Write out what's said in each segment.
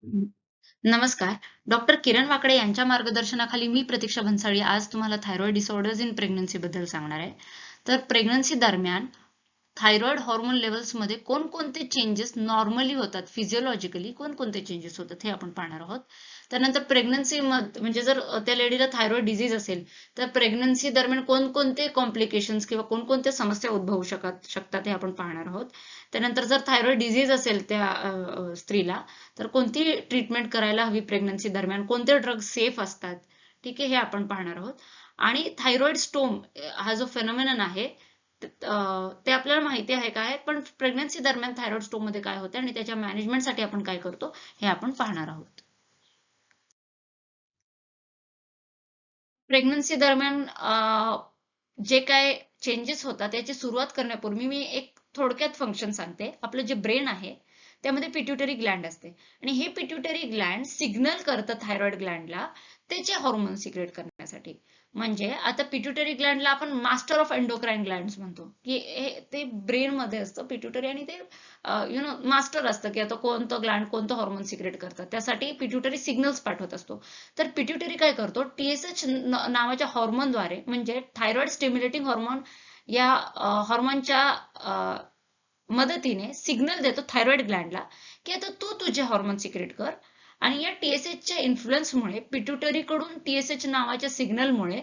नमस्कार. डॉक्टर किरण वाकडे यांच्या मार्गदर्शनाखाली मी प्रतीक्षा भन्साळी आज तुम्हाला थायरॉइड डिसऑर्डर्स इन प्रेग्नन्सी बद्दल सांगणार आहे. तर प्रेग्नन्सी दरम्यान थायरॉइड हॉर्मोन लेव्हल्समध्ये कोणकोणते चेंजेस नॉर्मली होतात, फिजिओलॉजिकली कोणकोणते चेंजेस होतात हे आपण पाहणार आहोत. त्यानंतर प्रेग्नन्सी म्हणजे जर त्या लेडीला थायरॉइड डिझीज असेल तर प्रेग्नन्सी दरम्यान कोणकोणते कॉम्प्लिकेशन्स किंवा कोणकोणत्या समस्या उद्भवू शकतात हे आपण पाहणार आहोत. त्यानंतर जर थायरॉइड डिझीज असेल त्या स्त्रीला तर कोणती ट्रीटमेंट करायला हवी प्रेग्नन्सी दरम्यान, कोणते ड्रग्ज सेफ असतात, ठीक आहे, हे आपण पाहणार आहोत. आणि थायरॉइड स्टोम हा जो फेनोमेनन आहे ते आपल्याला माहिती आहे काय, पण प्रेग्नन्सी दरम्यान थायरॉइड स्टोम मध्ये काय होते आणि त्याच्या मॅनेजमेंटसाठी आपण काय करतो हे आपण पाहणार आहोत. प्रेग्नन्सी दरम्यान जे काय चेंजेस होतात याची सुरुवात करण्यापूर्वी मी एक थोडक्यात फंक्शन सांगते. आपलं जे ब्रेन आहे त्यामध्ये पिट्युटरी ग्लँड असते आणि हे पिट्युटरी ग्लँड सिग्नल करतं थायरॉइड ग्लँडला त्याचे हॉर्मोन सिक्रेट करण्यासाठी. म्हणजे आता पिट्युटरी ग्लँडला आपण मास्टर ऑफ एंडोक्राइन ग्लँड्स म्हणतो, की हे ते ब्रेन मध्ये असतं पिट्युटरी आणि ते मास्टर असतं की आता कोणतं ग्लँड कोणतं हॉर्मोन सिक्रेट करतात. त्यासाठी पिट्युटरी सिग्नल्स पाठवत असतो. तर पिट्युटरी काय करतो, TSH नावाच्या हॉर्मोनद्वारे म्हणजे थायरॉइड स्टिम्युलेटिंग हॉर्मोन या हॉर्मोनच्या मदतीने सिग्नल देतो थायरॉइड ग्लँडला की आता तू तुझे हॉर्मोन सिक्रेट कर. आणि या TSHच्या इन्फ्लुएन्समुळे पिट्युटरी कडून TSH नावाच्या सिग्नलमुळे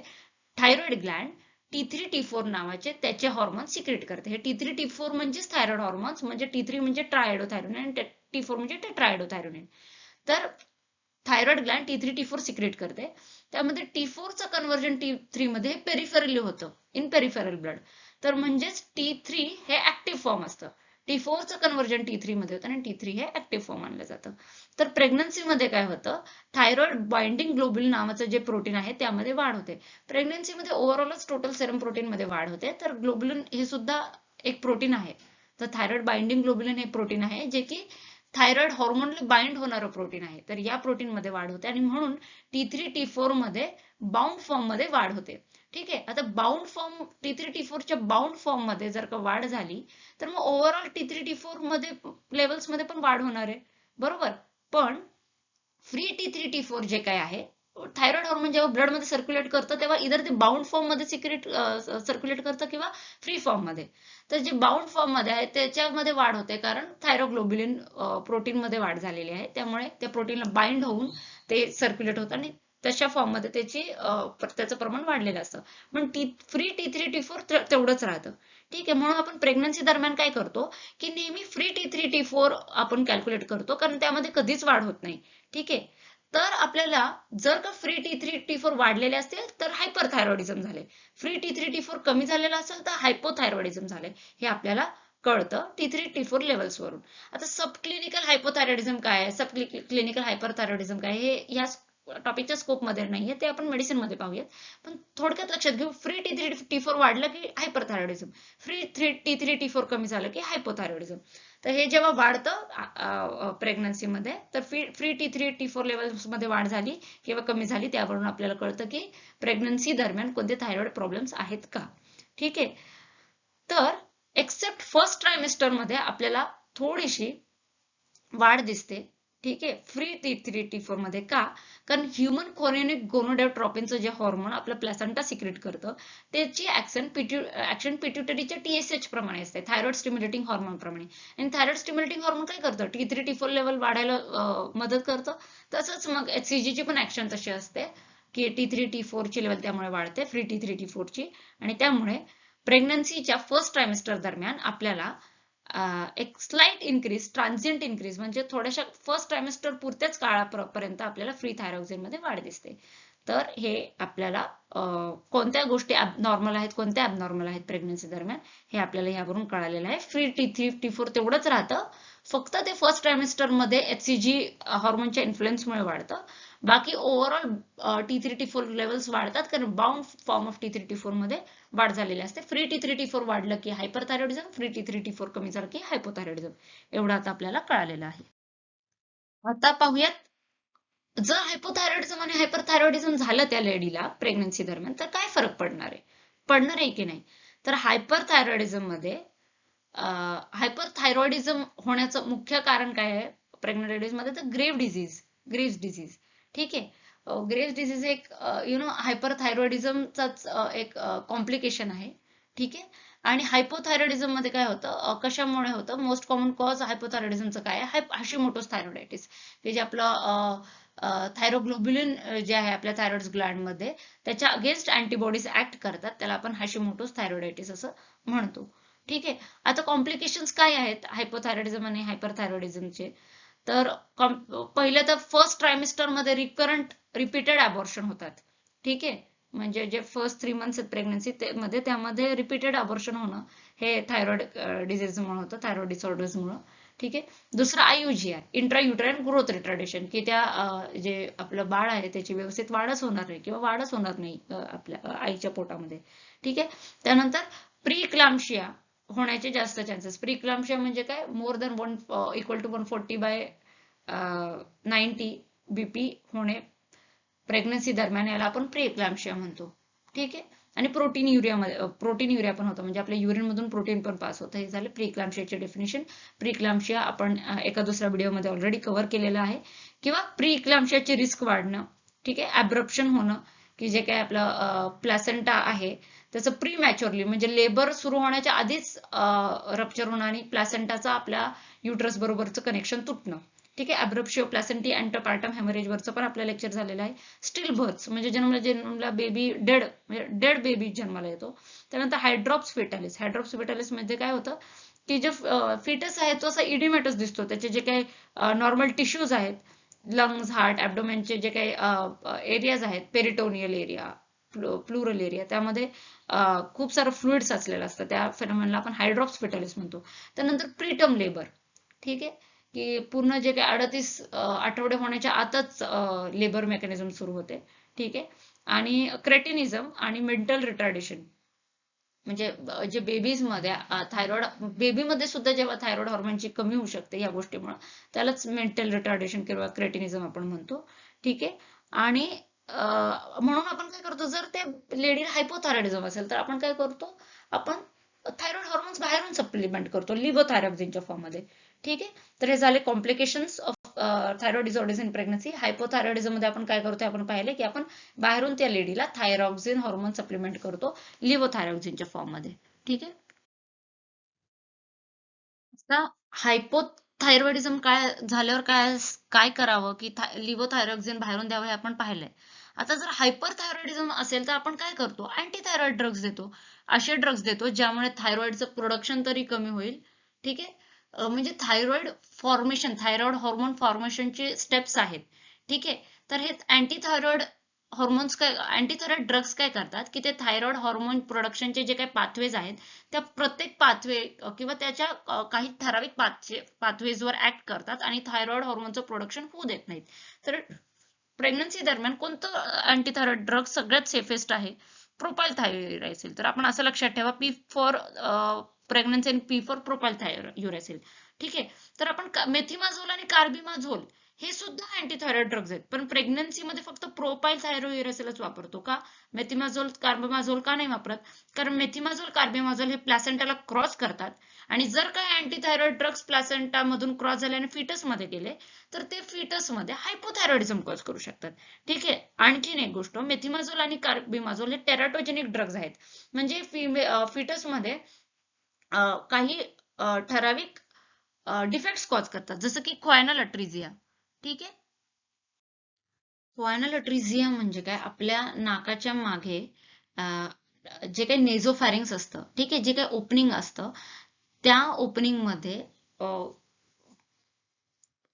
थायरॉइड ग्लँड T3 T4 नावाचे त्याचे हॉर्मोन सिक्रेट करते. हे T3 T4 म्हणजेच थायरॉइड हॉर्मोन्स, म्हणजे T3 म्हणजे ट्रायडोथायरोनिन आणि T4 म्हणजे टेट्रायडोथायरोनिन. तर thyroid Gland T3 T4 secret करते. त्यामध्ये T4चं कन्व्हर्जन T3 मध्ये पेरिफेरली होतं, इन पेरिफेरल ब्लड. तर म्हणजेच T3 हे ऍक्टिव्ह फॉर्म असतं. T4चं कन्व्हर्जन T3 मध्ये होतं आणि T3 हे ऍक्टिव्ह फॉर्म मानलं जातं. तर प्रेग्नन्सी मध्ये काय होतं, थायरॉइड बाइंडिंग ग्लोब्युलिन नावाचं जे प्रोटीन आहे त्यामध्ये वाढ होते. प्रेग्नन्सीमध्ये ओव्हरऑलच टोटल सेरम प्रोटीन मध्ये वाढ होते. तर ग्लोब्युलिन हे सुद्धा एक प्रोटीन आहे. तर थायरॉइड बाइंडिंग ग्लोब्युलिन हे प्रोटीन आहे जे की थायरॉइड हॉर्मोनला बाइंड होणारं प्रोटीन आहे. तर या प्रोटीन मध्ये वाढ होते आणि म्हणून T3 T4 मध्ये बाउंड फॉर्म मध्ये वाढ होते. ठीक आहे. आता बाउंड फॉर्म T3 T4 च्या बाउंड फॉर्म मध्ये जर का वाढ झाली तर मग ओव्हरऑल T3 T4 मध्ये लेवल्स मध्ये पण वाढ होणार आहे, बरोबर. पण फ्री T3 T4 जे काय आहे, थायरॉइड हॉर्मोन जेव्हा ब्लड मध्ये सर्क्युलेट करतं तेव्हा इधर ते बाउंड फॉर्म मध्ये सिक्रेट सर्क्युलेट करतं किंवा फ्री फॉर्म मध्ये. तर जे बाउंड फॉर्म मध्ये आहे त्याच्यामध्ये वाढ होते कारण थायरोग्लोब्युलिन प्रोटीन मध्ये वाढ झालेली आहे. त्यामुळे त्या प्रोटीनला बाइंड होऊन ते सर्क्युलेट होतं आणि तशा फॉर्म मध्ये त्याचं प्रमाण वाढलेलं असतं. पण फ्री T3 T4 तेवढंच राहतं. ठीक आहे. म्हणून आपण प्रेग्नन्सी दरम्यान काय करतो की नेहमी फ्री T3 T4 आपण कॅल्क्युलेट करतो कारण त्यामध्ये कधीच वाढ होत नाही. ठीक आहे. तर आपल्याला जर का फ्री T3 T4 वाढलेले असतील तर हायपरथायरॉइडिझम झाले, फ्री T3 T4 कमी झालेला असेल तर हायपोथायरॉइडिझम झाले, हे आपल्याला कळतं T3 T4 लेवल्स वरून. आता सब क्लिनिकल हायपोथायरॉइडिझम काय आहे, सब क्लिनिकल हायपरथायरॉइडिझम काय, हे या टॉपिकच्या स्कोप मध्ये नाहीये, ते आपण मेडिसिन मध्ये पाहूयात. पण थोडक्यात लक्षात घेऊ, फ्री T3 T4 वाढलं की हायपरथायरॉइडिझम, फ्री T3 T4 कमी झालं की हायपोथायरॉइडिझम. तर हे जेव्हा वाढतं प्रेग्नन्सी मध्ये तर फ्री T3 T4 लेवल्स मध्ये वाढ झाली किंवा कमी झाली त्यावरून आपल्याला कळतं की प्रेग्नन्सी दरम्यान कोणते थायरॉइड प्रॉब्लेम्स आहेत का. ठीक आहे. तर एक्सेप्ट फर्स्ट ट्रायमेस्टर मध्ये आपल्याला थोडीशी वाढ दिसते. ठीक आहे. फ्री T3 T4 मध्ये का, कारण ह्युमन कोरियोनिक गोनोडोट्रोपिनचं जे हॉर्मोन आपलं प्लॅसेंटा सिक्रेट करतं त्याची ऍक्शन पिट्युटरीच्या TSH प्रमाणे असते, थायरॉइड स्टिम्युलेटिंग हॉर्मोन प्रमाणे. आणि थायरॉइड स्टिम्युलेटिंग हॉर्मोन काय करतं, T3 T4 लेवल वाढायला मदत करतं. तसंच मग HCG ची पण ऍक्शन तशी असते की T3 T4 ची लेवल त्यामुळे वाढते, फ्री T3 T4 ची. आणि त्यामुळे प्रेग्नन्सीच्या फर्स्ट ट्रायमेस्टर दरम्यान आपल्याला एक स्लाइट इन्क्रीज, ट्रान्झिएंट इन्क्रीज म्हणजे थोड्याशा फर्स्ट ट्रायमेस्टर पुरत्याच काळापर्यंत आपल्याला फ्री थायरॉक्सिन मध्ये वाढ दिसते. तर हे आपल्याला कोणत्या गोष्टी नॉर्मल आहेत, कोणत्या ॲबनॉर्मल आहेत प्रेग्नन्सी दरम्यान, हे आपल्याला यावरून कळालेलं आहे. फ्री T3 T4 तेवढंच राहतं, फक्त ते फर्स्ट ट्रायमेस्टर मध्ये HCG हॉर्मोनच्या इन्फ्लुएन्समुळे वाढतं. बाकी ओव्हरऑल T3 T4 लेवल्स वाढतात कारण bound form of T3 T4 मध्ये वाढ झालेली असते. फ्री T3 T4 वाढलं की हायपरथायरॉइडिझम, फ्री T3 T4 कमी झालं की हायपोथायरॉइडिझम. एवढं आता आपल्याला कळालेलं आहे. आता पाहूयात, जर हायपोथायरॉइडिझम आणि हायपरथायरॉइडिझम झालं त्या लेडीला प्रेग्नन्सी दरम्यान तर काय फरक पडणार आहे की नाही. तर हायपरथायरॉइडिझम मध्ये हायपरथायरॉइडिझम होण्याचं मुख्य कारण काय आहे, प्रेग्नंट लेडीज मध्ये, तर ग्रेव्स डिझीज. ठीक आहे. ग्रेव्स डिझीज एक हायपरथायरॉइडिझमचाच एक कॉम्प्लिकेशन आहे. ठीक आहे. आणि हायपोथायरॉइडिझम मध्ये काय होतं, कशामुळे होतं, मोस्ट कॉमन कॉज हायपोथायरॉइडिझमचं काय आहे, हाशिमोटोस थायरॉइडायटिस, की जे आपलं थायरोग्लोब्युलिन जे आहे आपल्या थायरॉइड ग्लँड मध्ये, त्याच्या अगेन्स्ट अँटीबॉडीज ऍक्ट करतात, त्याला आपण हाशिमोटोस थायरॉइडायटिस असं म्हणतो. ठीक आहे. आता कॉम्प्लिकेशन्स काय आहेत हायपोथायरॉइडिझम आणि हायपरथायरॉइडिझमचे, तर पहिलं तर फर्स्ट ट्रायमिस्टर मध्ये रिपीटेड अबॉर्शन होतात. ठीक आहे. म्हणजे जे फर्स्ट 3 मंथ्स आहेत प्रेग्नन्सी मध्ये, त्यामध्ये रिपीटेड अबॉर्शन होणं हे थायरॉइड डिझीजमुळे होतं, थायरॉइड डिसऑर्डर्समुळे. ठीक आहे. दुसरं IUGR, इंट्रायुट्राईन ग्रोथ रिटार्डेशन, की त्या जे आपलं बाळ आहे त्याची व्यवस्थित वाढच होणार नाही किंवा वाढच होणार नाही आपल्या आईच्या पोटामध्ये. ठीक आहे. त्यानंतर प्रीक्लाम्शिया होण्याचे जास्त चान्सेस. प्रीक्लाम्शिया म्हणजे काय, मोर दॅन 1 = 140/90 BP होणे प्रेग्नन्सी दरम्यान, याला आपण प्रीक्लाम्शिया म्हणतो. ठीक आहे. आणि प्रोटीन युरिया पण होतं, म्हणजे आपल्या युरिन मधून प्रोटीन पण पास होतं. हे झालं प्रीक्लाम्शियाचे डेफिनेशन. प्रीक्लाम्शिया आपण एका दुसऱ्या व्हिडिओमध्ये ऑलरेडी कव्हर केलेलं आहे. किंवा प्रीक्लाम्शियाची रिस्क वाढणं. ठीक आहे. ऍब्रप्शन होणं, की जे काही आपलं प्लॅसेंटा आहे त्याचं प्रीमॅच्युअरली म्हणजे लेबर सुरू होण्याच्या आधीच रप्चर होणं आणि प्लॅसेंटाचा आपल्या युट्रस बरोबरचं कनेक्शन तुटणं. ठीक आहे. ऍब्रप्शिओ प्लॅसेंटी अँटरपार्टम हेमरेज वरचं पण आपलं लेक्चर झालेलं आहे. स्टील बर्थ्स म्हणजे जन्मला बेबी म्हणजे डेड बेबी जन्माला येतो. त्यानंतर हायड्रॉप्स फेटालिस मध्ये काय होतं, की जे फिटस आहे तो असा इडिमेटस दिसतो. त्याचे जे काही नॉर्मल टिश्यूज आहेत, लंग्स, हार्ट, ॲब्डोमेनचे जे काही एरियाज आहेत, पेरिटोनियल एरिया, प्लुरल एरिया, त्यामध्ये खूप सारं फ्लुइड साचलेलं असतं. त्या फेनॉमेनला आपण हायड्रॉप्स फेटालिस म्हणतो. त्यानंतर प्रीटर्म लेबर. ठीक आहे. की पूर्ण जे काही 38 आठवडे होण्याच्या आतच लेबर मेकॅनिझम सुरू होते. ठीक आहे. आणि क्रेटिनिझम आणि मेंटल रिटार्डेशन, म्हणजे जे बेबीज मध्ये थायरॉइड, बेबीमध्ये सुद्धा जेव्हा थायरॉइड हॉर्मोनची कमी होऊ शकते या गोष्टीमुळे, त्यालाच मेंटल रिटार्डेशन किंवा क्रेटिनिझम आपण म्हणतो. ठीक आहे. आणि म्हणून आपण काय करतो, जर ते लेडीला हायपोथायरॉइडिझम असेल तर आपण काय करतो, आपण थायरॉइड हॉर्मोन्स बाहेरून सप्लिमेंट करतो लिव्होथायरॉक्सिनच्या फॉर्म मध्ये. ठीक आहे. तर हे झाले complications of thyroid disorders in pregnancy. Hypothyroidism मध्ये आपण काय करतो, आपण पाहिले की आपण बाहेरून त्या लेडीला थायरॉक्सिन हॉर्मोन सप्लिमेंट करतो लिव्होथायरॉक्सिनच्या फॉर्म मध्ये. ठीक आहे. आता हायपोथायरॉइडिझम काय झाल्यावर काय काय करावं, की लिव्होथायरॉक्सिन बाहेरून द्यावं हे आपण पाहिलंय. आता जर हायपरथायरॉइडिझम असेल तर आपण काय करतो, अँटीथायरॉइड ड्रग्ज देतो. असे ड्रग्ज देतो ज्यामुळे थायरॉइडचं प्रोडक्शन तरी कमी होईल. ठीक आहे. म्हणजे थायरॉइड हॉर्मोन फॉर्मेशनचे स्टेप्स आहेत. ठीक आहे. तर हे अँटीथायरॉइड ड्रग्ज काय करतात, की ते थायरॉइड हॉर्मोन प्रोडक्शनचे जे काही पाथवेज आहेत, त्या प्रत्येक पाथवे किंवा त्याच्या काही ठराविक पाथवेजवर ऍक्ट करतात आणि थायरॉइड हॉर्मोनचं प्रोडक्शन होऊ देत नाहीत. तर प्रेग्नन्सी दरम्यान कोणतं अँटीथायरॉइड ड्रग सगळ्यात सेफेस्ट आहे, प्रोपाइल थायरॉइड. तर आपण असं लक्षात ठेवा, P फॉर प्रेग्नन्सी आणि P फॉर प्रोपाइल थायरॉइड. ठीक आहे. तर आपण मेथिमाझोल आणि कार्बिमाझोल हे सुद्धा अँटीथायरॉइड ड्रग्ज आहेत, पण प्रेग्नन्सी मध्ये फक्त प्रोपाइल थायरोयुरेसिलच वापरतो का, मेथिमाझोल कार्बिमाझोल का नाही वापरत, कारण मेथिमाझोल कार्बिमाझोल हे प्लॅसेंटाला क्रॉस करतात. आणि जर काय अँटीथायरॉइड ड्रग्ज प्लॅसेंटा मधून क्रॉस झाले आणि फिटस मध्ये गेले तर ते फिटस मध्ये हायपोथायरॉइडिझम कॉज करू शकतात. ठीक आहे. आणखीन एक गोष्ट, मेथिमाझोल आणि कार्बिमाझोल हे टेराटोजेनिक ड्रग्ज आहेत, म्हणजे फिटस मध्ये काही ठराविक डिफेक्ट्स कॉज करतात, जसं की क्वायनल अट्रिझिया. ठीक आहे. क्वायनल अट्रिझिया म्हणजे काय, आपल्या नाकाच्या मागे जे काही नेझोफॅरिंग्स असतं, ठीक आहे, जे काही ओपनिंग असतं, त्या ओपनिंग मध्ये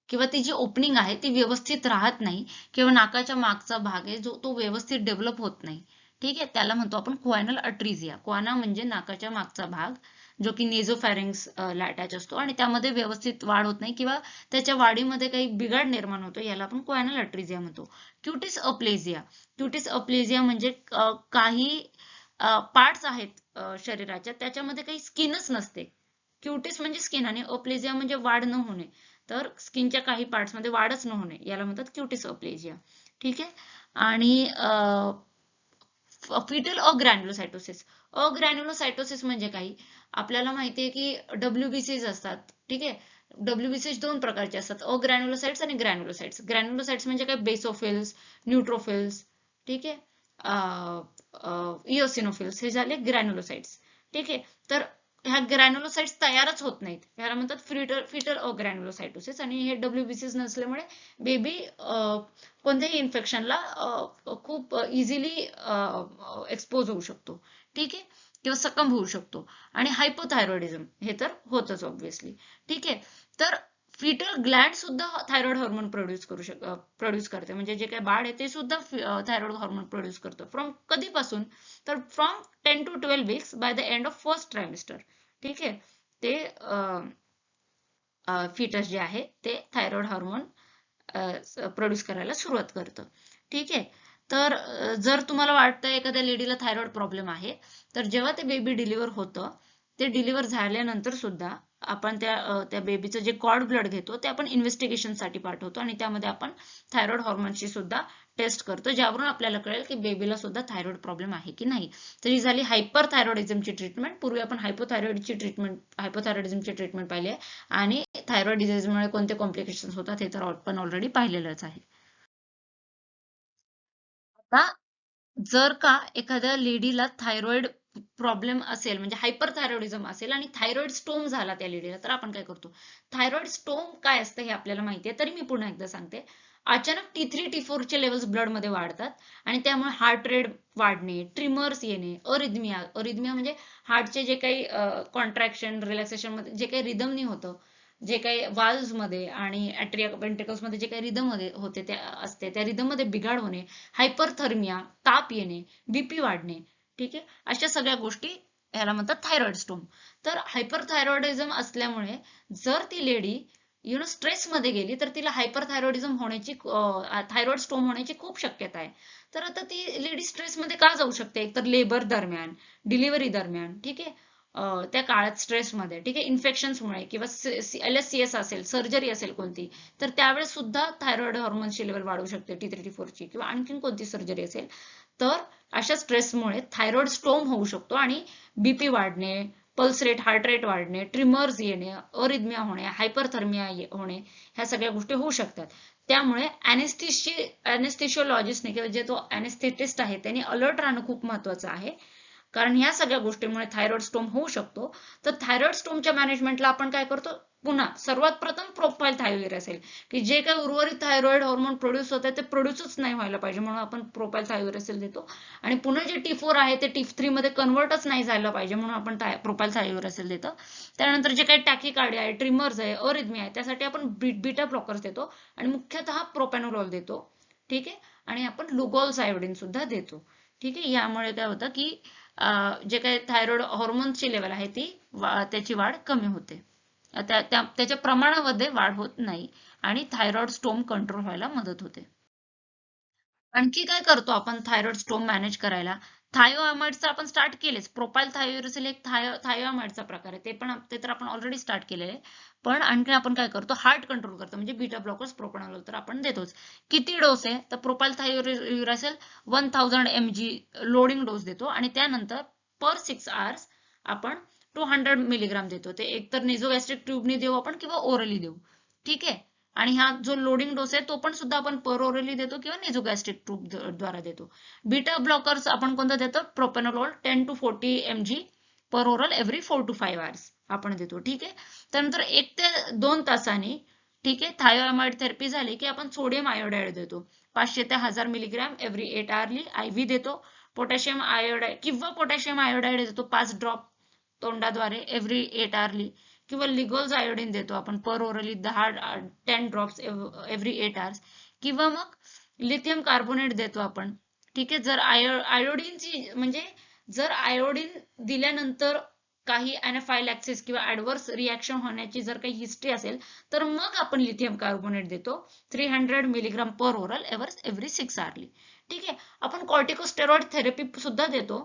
किंवा ती जी ओपनिंग आहे ती व्यवस्थित राहत नाही, किंवा नाकाच्या मागचा भाग आहे जो तो व्यवस्थित डेव्हलप होत नाही. ठीक आहे. त्याला म्हणतो आपण क्वायनल अट्रिझिया. क्वाना म्हणजे नाकाच्या मागचा भाग, जो की नेझोफॅरिंग्स ला अटॅच असतो आणि त्यामध्ये व्यवस्थित वाढ होत नाही किंवा त्याच्या वाढीमध्ये काही बिघाड निर्माण होतो, याला आपण क्वायनल अट्रिझिया म्हणतो. क्युटिस अप्लेझिया म्हणजे काही पार्ट्स आहेत शरीराच्या, त्याच्यामध्ये काही स्किनच नसते. क्युटिस म्हणजे स्किन आणि अप्लेझिया म्हणजे वाढ न होणे. तर स्किनच्या काही पार्ट्स मध्ये वाढच न होणे याला म्हणतात क्युटिस अप्लेजिया. ठीक आहे. आणि फिटल अग्रॅन्युलोसायटोसिस. अग्रॅन्युलोसायटोसिस म्हणजे काही आपल्याला माहिती आहे की WBCs असतात. ठीक आहे. WBCH दोन प्रकारचे असतात, अग्रॅन्युलोसाइट्स आणि ग्रॅन्युलोसाइट्स. ग्रॅन्युलोसाइट्स म्हणजे काय, बेसोफिल्स, न्यूट्रोफिल्स, ठीक आहे, इओसिनोफिल्स, हे झाले ग्रॅन्युलोसाइट्स. ठीक आहे. तर ह्या ग्रॅन्युलोसाइट्स तयारच होत नाहीत, ह्याला म्हणतात फिटल अग्रॅन्युलोसाइटोसिस. आणि हे WBCs नसल्यामुळे बेबी कोणत्याही इन्फेक्शनला खूप इझिली एक्सपोज होऊ शकतो. ठीक आहे, किंवा सकम होऊ शकतो. आणि हायपोथायरॉइडिझम हे तर होतच ऑब्व्हियसली. ठीक आहे. तर फिटल ग्लॅड सुद्धा थायरॉइड हॉर्मोन प्रोड्यूस करते, म्हणजे जे काही बाळ आहे ते सुद्धा थायरॉइड हॉर्मोन प्रोड्यूस करतो. फ्रॉम कधीपासून, तर from 10 to 12 weeks by the end of first trimester. ठीक आहे. ते फिटस जे आहे ते थायरॉइड हार्मोन प्रोड्यूस करायला सुरुवात करतं. ठीक आहे. तर जर तुम्हाला वाटतं एखाद्या लेडीला थायरॉइड प्रॉब्लेम आहे, तर जेव्हा ते बेबी डिलिव्हर होतं, ते डिलिव्हर झाल्यानंतर सुद्धा आपण त्या बेबीचं जे कॉर्ड ब्लड घेतो ते आपण इन्व्हेस्टिगेशनसाठी पाठवतो, आणि त्यामध्ये आपण थायरॉइड हॉर्मोनची सुद्धा टेस्ट करतो, ज्यावरून आपल्याला कळेल की बेबीला सुद्धा थायरॉइड प्रॉब्लेम आहे की नाही. तर ही झाली हायपर थायरॉइडिझमची ट्रीटमेंट. पूर्वी आपण हायपोथायरॉइडिझमची ट्रीटमेंट पाहिली आहे, आणि थायरॉइड डिझीजमुळे कोणते कॉम्प्लिकेशन्स होतात हे तर आपण ऑलरेडी पाहिलेलंच आहे. आता जर का एखाद्या लेडीला थायरॉइड प्रॉब्लेम असेल, म्हणजे हायपर थायरॉइडिझम असेल आणि थायरॉइड स्टोम झाला त्या लेडीला, तर आपण काय करतो? थायरॉइड स्टोम काय असतं हे आपल्याला माहिती आहे, तरी मी पुन्हा एकदा सांगते. अचानक T3 T4 चे लेवल्स ब्लड मध्ये वाढतात, आणि त्यामुळे हार्ट रेट वाढणे, ट्रिमर्स येणे, अरिथमिया म्हणजे हार्टचे जे काही कॉन्ट्रॅक्शन रिलॅक्सेशन मध्ये जे काही रिदमनी होतं, जे काही वाल्व्स मध्ये आणि अट्रिया वेंट्रिकल्स मध्ये जे काही रिदम मध्ये होते त्या रिदम मध्ये बिघाड होणे, हायपरथर्मिया, ताप येणे, बीपी वाढणे. ठीक आहे, अशा सगळ्या गोष्टी ह्याला म्हणतात थायरॉइड स्टोम. तर हायपरथायरॉइडिझम असल्यामुळे जर ती लेडी स्ट्रेस मध्ये गेली, तर तिला हायपरथायरॉइडिझम होण्याची, थायरॉइड स्टोम होण्याची खूप शक्यता आहे. तर आता ती लेडी स्ट्रेस मध्ये का जाऊ शकते? एक तर लेबर दरम्यान, डिलिव्हरी दरम्यान, ठीक आहे, त्या काळात स्ट्रेसमध्ये, ठीक आहे, इन्फेक्शन्समुळे, किंवा LSCS असेल, सर्जरी असेल कोणती, तर त्यावेळेस सुद्धा थायरॉइड हॉर्मोनची लेवल वाढू शकते, T3 T4 ची, किंवा आणखीन कोणती सर्जरी असेल, तर अशा स्ट्रेसमुळे थायरॉइड स्टोम होऊ शकतो, आणि बीपी वाढणे, पल्स रेट, हार्ट रेट वाढणे, ट्रिमर्स येणे, अरिथमिया होणे, हायपरथर्मिया होणे, ह्या सगळ्या गोष्टी होऊ शकतात. त्यामुळे अनेस्थेशियोलॉजिस्टने किंवा जे तो अनेस्थेटिस्ट आहे त्यांनी अलर्ट राहणं खूप महत्वाचं आहे, कारण ह्या सगळ्या गोष्टींमुळे थायरॉइड स्टोम होऊ शकतो. तर थायरॉइड स्टोमच्या मॅनेजमेंटला आपण काय करतो? पुन्हा सर्वात प्रथम प्रोफाईल थायरोइड, की जे काही उर्वरित थायरॉइड हॉर्मोन प्रोड्यूस होत आहे ते प्रोड्यूसच नाही व्हायला पाहिजे, म्हणून आपण प्रोफाईल थायरोइड देतो. आणि पुन्हा जे T4 आहे ते T3 मध्ये कन्वर्टच नाही झालं पाहिजे, म्हणून आपण प्रोफाईल थायरोइड देतो. त्यानंतर जे काही टॅकीकार्डिया आहे, ट्रिमर्स आहे, अरिथमिया आहे, त्यासाठी आपण बीटा ब्लॉकर्स देतो, आणि मुख्यतः प्रोपॅनोलॉल देतो. ठीक आहे. आणि आपण लुगोल्स आयोडीन सुद्धा देतो. ठीक आहे. यामुळे काय होतं की जे काही थायरॉइड हॉर्मोनची लेवल आहे ती त्याची वाढ कमी होते, त्याच्या प्रमाणामध्ये वाढ होत नाही, आणि थायरॉइड स्टोम कंट्रोल व्हायला मदत होते. आणखी काय करतो आपण थायरॉइड स्टोम मॅनेज करायला? थायोआमाइडचा आपण स्टार्ट केलेच. प्रोपाइल थायोरेसिल एक थायोआमाइडचा प्रकार आहे, ते तर आपण ऑलरेडी स्टार्ट केलेले आहे. पण आणखी आपण काय करतो? हार्ट कंट्रोल करतो, म्हणजे बीटा ब्लॉकर्स, प्रोपॅनोल तर आपण देतोच. किती डोस आहे? तर प्रोपाइल थायोरेसिल 1000 mg लोडिंग डोस देतो, आणि त्यानंतर पर 6 hours आपण 200 मिलीग्राम देतो. ते एकतर नेझोगॅस्ट्रिक ट्यूबने देऊ आपण, किंवा ओरली देऊ. ठीक आहे. आणि हा जो लोडिंग डोस आहे तो पण सुद्धा आपण पर ओरली देतो, किंवा नेझोगॅस्ट्रिक ट्यूब द्वारा देतो. बीटा ब्लॉकर्स आपण कोणता देतो? प्रोपॅनोलॉल 10 to 40 mg per oral every 4 to 5 hours आपण देतो. ठीक आहे. त्यानंतर 1 ते 2 तासांनी, ठीक आहे, थायोआमाइड थेरपी झाली की आपण सोडियम आयोडाइड देतो, 500 ते 1000 मिलीग्राम एव्हरी 8 hourly IV देतो. पोटॅशियम आयोडाइड किंवा पोटॅशियम आयोडाइड देतो 5 ड्रॉप तोंडाद्वारे एव्हरी 8 hourly, किंवा लिगोल्स आयोडीन देतो आपण पर ओरली 10 ड्रॉप्स एव्हरी 8 hours, किंवा मग लिथियम कार्बोनेट देतो आपण. ठीक आहे. जर आयोडीनची, म्हणजे जर आयोडीन दिल्यानंतर काही अॅनाफायलॅक्सिस किंवा ऍडव्हर्स रिॲक्शन होण्याची जर काही हिस्ट्री असेल, तर मग आपण लिथियम कार्बोनेट देतो 300 मिलीग्राम पर ओरल एव्हरी 6 hourly. ठीक आहे. आपण कॉर्टिकोस्टेरॉइड थेरपी सुद्धा देतो.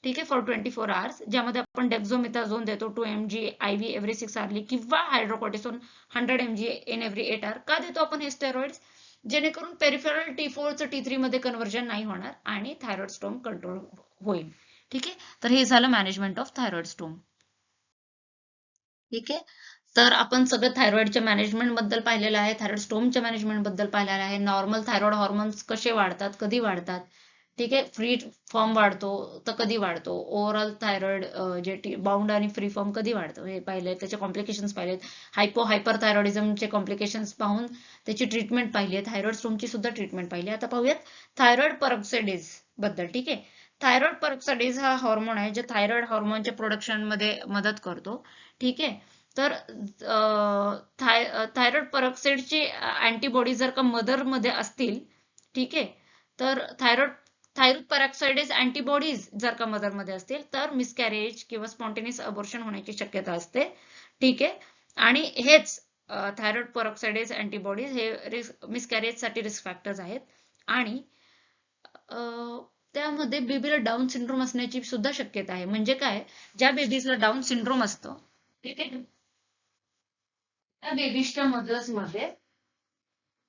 ठीक आहे, फॉर 24 hours, ज्यामध्ये आपण डेक्झोमेथाझोन देतो 2 mg IV एव्हरी 6 hourly, किंवा हायड्रोकॉर्टिसोन 100 mg इन एव्हरी 8 hour. का देतो आपण हे स्टेरॉइड्स? जेणेकरून पेरिफेरल T4 चं T3 मध्ये कन्व्हर्जन नाही होणार, आणि थायरॉइड स्टोम कंट्रोल होईल. ठीक आहे. तर हे झालं मॅनेजमेंट ऑफ थायरॉइड स्टोम. ठीक आहे. तर आपण सगळं थायरॉइडच्या मॅनेजमेंट बद्दल पाहिलेलं आहे, थायरॉइड स्टोमच्या मॅनेजमेंट बद्दल पाहिलेलं आहे, नॉर्मल थायरॉइड हॉर्मोन्स कसे वाढतात, कधी वाढतात, ठीक आहे, फ्री फॉर्म वाढतो तर कधी वाढतो, ओव्हरऑल थायरॉइड जे बाउंड आणि फ्री फॉर्म कधी वाढतो हे पाहिले, त्याचे कॉम्प्लिकेशन्स पाहिलेत, हायपर थायरॉइडिझमचे कॉम्प्लिकेशन्स पाहून त्याची ट्रीटमेंट पाहिली आहे, थायरॉइड स्टोमची सुद्धा ट्रीटमेंट पाहिली. आता पाहूयात थायरॉइड परऑक्साइडेज बद्दल. ठीक आहे, थायरॉइड परऑक्साइडेज हा हॉर्मोन आहे जे थायरॉइड हॉर्मोनच्या प्रोडक्शन मध्ये मदत करतो. ठीक आहे, तर थायरॉइड परऑक्साइडचे अँटीबॉडी जर का मदर मध्ये असतील, ठीक आहे, तर थायरॉइड परऑक्साइडेज अँटीबॉडीज जर का मदर मध्ये असतील तर मिसकॅरेज किंवा स्पॉन्टेनियस अबॉर्शन होण्याची शक्यता असते. ठीक आहे, आणि हेच थायरॉइड परऑक्साइडेज अँटीबॉडीज हे मिसकॅरेज साठी रिस्क फॅक्टर्स आहेत. आणि त्यामध्ये बेबीला डाऊन सिंड्रोम असण्याची सुद्धा शक्यता आहे. म्हणजे काय, ज्या बेबीजला डाऊन सिंड्रोम असतं, ठीक आहे, त्या बेबीजच्या मदर्स मध्ये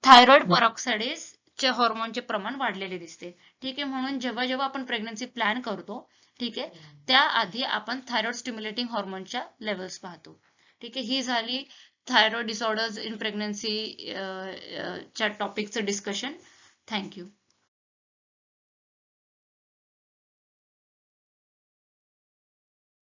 थायरॉइड परऑक्साइडेज चे हॉर्मोनचे प्रमाण वाढलेले दिसते. ठीक आहे, म्हणून जेव्हा जेव्हा आपण प्रेग्नन्सी प्लॅन करतो, ठीक आहे, त्याआधी आपण थायरॉइड स्टिम्युलेटिंग हॉर्मोनच्या लेवल्स पाहतो. ठीक आहे, ही झाली थायरॉइड डिसऑर्डर्स इन प्रेग्नन्सी च्या टॉपिकचं डिस्कशन. थँक्यू.